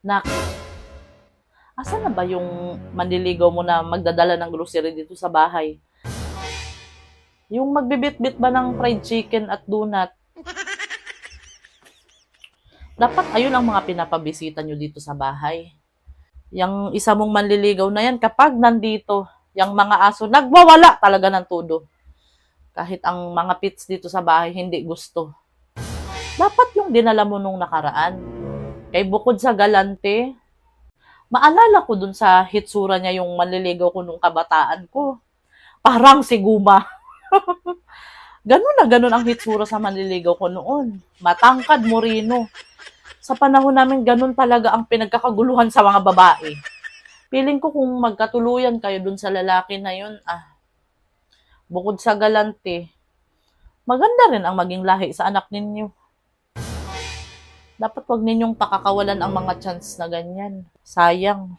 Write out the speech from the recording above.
Nak, asan na ba yung manliligaw mo na magdadala ng grocery dito sa bahay? Yung magbibit-bit ba ng fried chicken at donut? Dapat ayun ang mga pinapabisita nyo dito sa bahay. Yang isa mong manliligaw na yan, kapag nandito, yung mga aso, nagwawala talaga ng todo. Kahit ang mga pets dito sa bahay hindi gusto. Dapat yung dinala mo nung nakaraan. Kay bukod sa galante, maalala ko dun sa hitsura niya yung manliligaw ko nung kabataan ko. Parang si Guma. Ganun na ganun ang hitsura sa manliligaw ko noon. Matangkad, moreno. Sa panahon namin, ganun talaga ang pinagkakaguluhan sa mga babae. Feeling ko kung magkatuluyan kayo dun sa lalaki na yun, bukod sa galante, maganda rin ang maging lahi sa anak ninyo. Dapat wag ninyong pakakawalan ang mga chance na ganyan. Sayang.